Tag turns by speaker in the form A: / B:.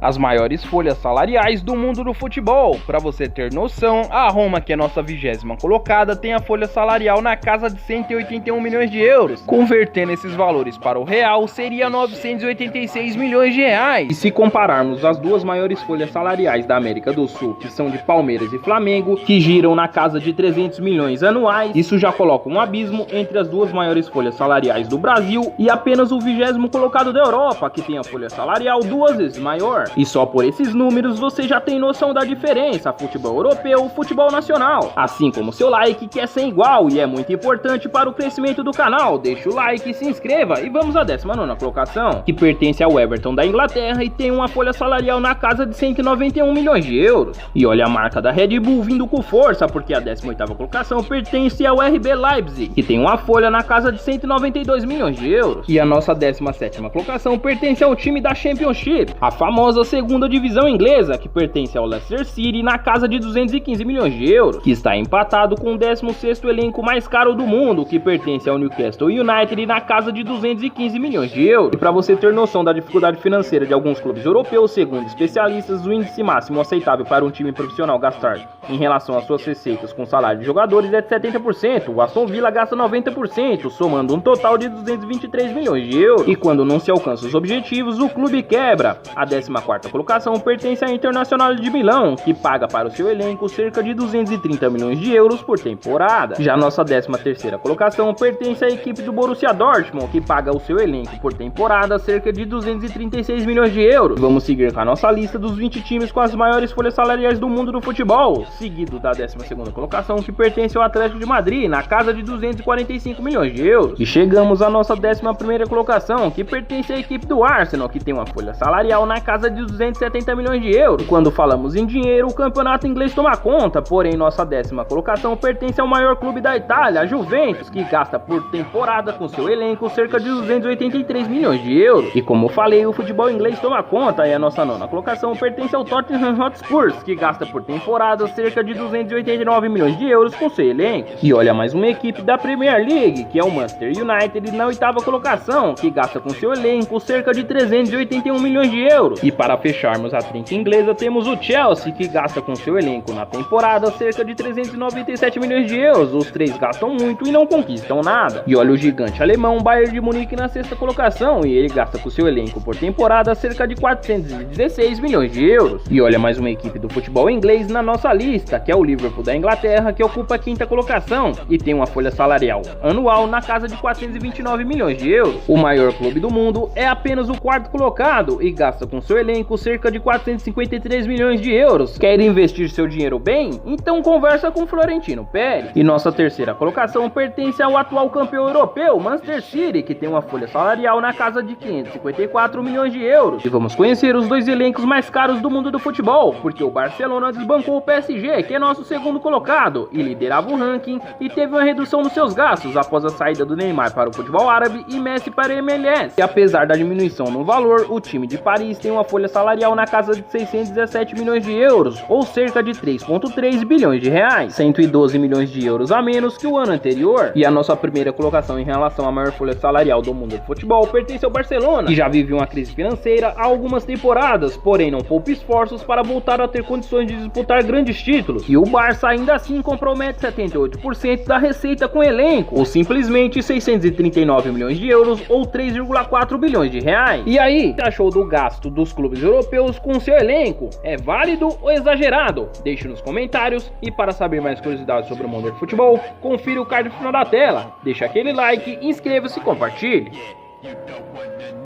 A: as maiores folhas salariais do mundo do futebol. Para você ter noção, a Roma, que é nossa 20ª colocada, tem a folha salarial na casa de 181 milhões de euros. Convertendo esses valores para o real, seria 986 milhões de reais. E se compararmos as duas maiores folhas salariais da América do Sul, que são de Palmeiras e Flamengo, que giram na casa de 300 milhões anuais, isso já coloca um abismo entre as duas maiores folhas salariais do Brasil e apenas o 20º colocado da Europa, que tem a folha salarial 2 vezes maior. E só por esses números você já tem noção da diferença: futebol europeu, futebol nacional. Assim como seu like, que é sem igual e é muito importante para o crescimento do canal. Deixa o like, se inscreva e vamos à 19ª colocação, que pertence ao Everton da Inglaterra e tem uma folha salarial na casa de 191 milhões de euros. E olha a marca da Red Bull vindo com força, porque a 18ª colocação pertence ao RB Leipzig, que tem uma folha na casa de 192 milhões de euros. E a nossa 17ª colocação pertence ao time da Championship, a famosa segunda divisão inglesa, que pertence ao Leicester City, na casa de 215 milhões de euros, que está empatado com o 16º elenco mais caro do mundo, que pertence ao Newcastle United, na casa de 215 milhões de euros. E para você ter noção da dificuldade financeira de alguns clubes europeus, segundo especialistas, o índice máximo aceitável para um time profissional gastar em relação às suas receitas com salário de jogadores é de 70%, o Aston Villa gasta 90%, somando um total de 223 milhões de euros. E quando não se alcança os objetivos, o clube quebra. A 14ª colocação pertence à Internacional de Milão, que paga para o seu elenco cerca de 230 milhões de euros por temporada. Já a nossa 13ª colocação pertence à equipe do Borussia Dortmund, que paga ao seu elenco por temporada cerca de 236 milhões de euros. Vamos seguir com a nossa lista dos 20 times com as maiores folhas salariais do mundo do futebol, seguido da 12ª colocação, que pertence ao Atlético de Madrid, na casa de 245 milhões de euros. E chegamos à nossa 11ª colocação, que pertence à equipe do Arsenal, que tem uma folha salarial na casa de 270 milhões de euros. E quando falamos em dinheiro, o campeonato inglês toma conta, porém nossa 10ª colocação pertence ao maior clube da Itália, a Juventus, que gasta por temporada com seu elenco cerca de 283 milhões de euros. E como falei, o futebol inglês toma conta, e a nossa 9ª colocação pertence ao Tottenham Hotspur, que gasta por temporada cerca de 289 milhões de euros com seu elenco. E olha mais uma equipe da Premier League, que é o Manchester United, na 8ª colocação, que gasta com seu elenco cerca de 381 milhões de euros. E para fecharmos a trinca inglesa, temos o Chelsea, que gasta com seu elenco na temporada cerca de 397 milhões de euros. Os três gastam muito e não conquistam nada. E olha o gigante alemão Bayern de Munique na 6ª colocação, e ele gasta com seu elenco por temporada cerca de 416 milhões de euros. E olha mais uma equipe do futebol inglês na nossa lista, que é o Liverpool da Inglaterra, que ocupa a 5ª colocação e tem uma folha salarial anual na casa de 429 milhões de euros. O maior clube do mundo é apenas o 4º colocado e gasta com seu elenco cerca de 453 milhões de euros. Quer investir seu dinheiro bem? Então conversa com Florentino Pérez. E nossa 3ª colocação pertence ao atual campeão europeu, Manchester City, que tem uma folha salarial na casa de 554 milhões de euros. E vamos conhecer os dois elencos mais caros do mundo do futebol, porque o Barcelona desbancou o PSG, que é nosso 2º colocado e liderava o ranking, e teve uma redução nos seus gastos após a saída do Neymar para o futebol árabe e Messi para o MLS. E apesar da diminuição no valor, o time de Paris tem uma folha salarial na casa de 617 milhões de euros, ou cerca de 3,3 bilhões de reais, 112 milhões de euros a menos que o ano anterior. E a nossa 1ª colocação em relação à maior folha salarial do mundo do futebol pertence ao Barcelona, que já vive uma crise financeira há algumas temporadas, porém não poupa esforços para voltar a ter condições de disputar grandes títulos. E o Barça ainda assim compromete 78% da receita com elenco, ou simplesmente 639 milhões de euros, ou 3,4 bilhões de reais. E aí, o que achou do gasto dos clubes europeus com seu elenco? É válido ou exagerado? Deixe nos comentários, e para saber mais curiosidades sobre o mundo do futebol, confira o card no final da tela. Deixa aquele like, inscreva-se e compartilhe.